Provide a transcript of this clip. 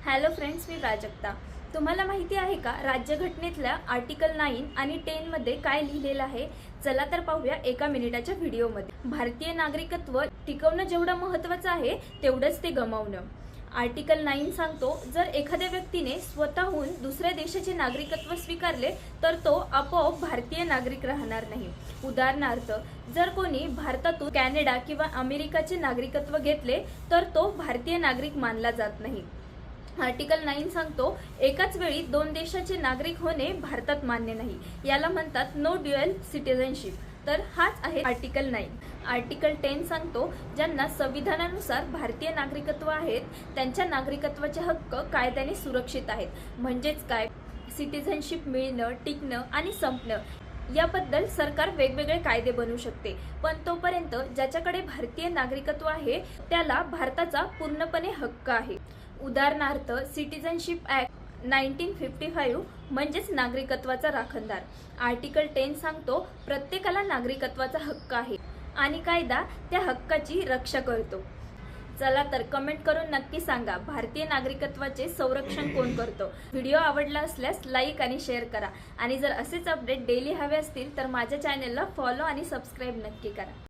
Hello friends, मी प्राजक्ता। तुम्हाला माहिती आहे का राज्यघटनेतल्या आर्टिकल 9 आणि 10 मध्ये काय लिहिलेलं आहे? चला तर पाहूया एका मिनिटाच्या व्हिडिओमध्ये। भारतीय नागरिकत्व टिकवणं जेवढं महत्त्वाचं आहे तेवढंच ते गमावणं। आर्टिकल 9 सांगतो, जर एखाद्या व्यक्तीने स्वतःहून दुसऱ्या देशाचे नागरिकत्व स्वीकारले तर तो आपोआप भारतीय नागरिक राहणार नाही। उदाहरणार्थ, जर कोणी भारतातून कॅनडा किंवा अमेरिकाचे नागरिकत्व घेतले तर तो भारतीय नागरिक मानला जात नाही। आर्टिकल 9 सांगतो, एकाच वेळी दोन देशाचे नागरिक होणे भारतात मान्य नाही। याला म्हणतात नो ड्युअल सिटिझनशिप। तर हाच आहे आर्टिकल 9। आर्टिकल 10 सांगतो, ज्यांना संविधानानुसार भारतीय नागरिकत्व आहेत त्यांच्या नागरिकत्वाचे हक्क कायद्याने सुरक्षित आहेत। म्हणजेच काय, सिटिझनशिप मिळणं, टिकणं आणि संपणं याबद्दल सरकार वेगवेगळे कायदे बनवू शकते, पण तोपर्यंत ज्याच्याकडे भारतीय नागरिकत्व आहे त्याला भारताचा पूर्णपणे हक्क आहे। उदाहरणार्थ, सिटिझनशिप ऍक्ट 1955 म्हणजेच नागरिकत्वाचा राखणदार। आर्टिकल 10 सांगतो, प्रत्येकाला नागरिकत्वाचा हक्क आहे आणि कायदा त्या हक्काची रक्षा करतो। चला तर कमेंट करून नक्की सांगा, भारतीय नागरिकत्वाचे संरक्षण कोण करतो? व्हिडिओ आवडला असल्यास लाईक आणि शेअर करा आणि जर असेच अपडेट डेली हवे असतील तर माझ्या चॅनलला फॉलो आणि सबस्क्राईब नक्की करा।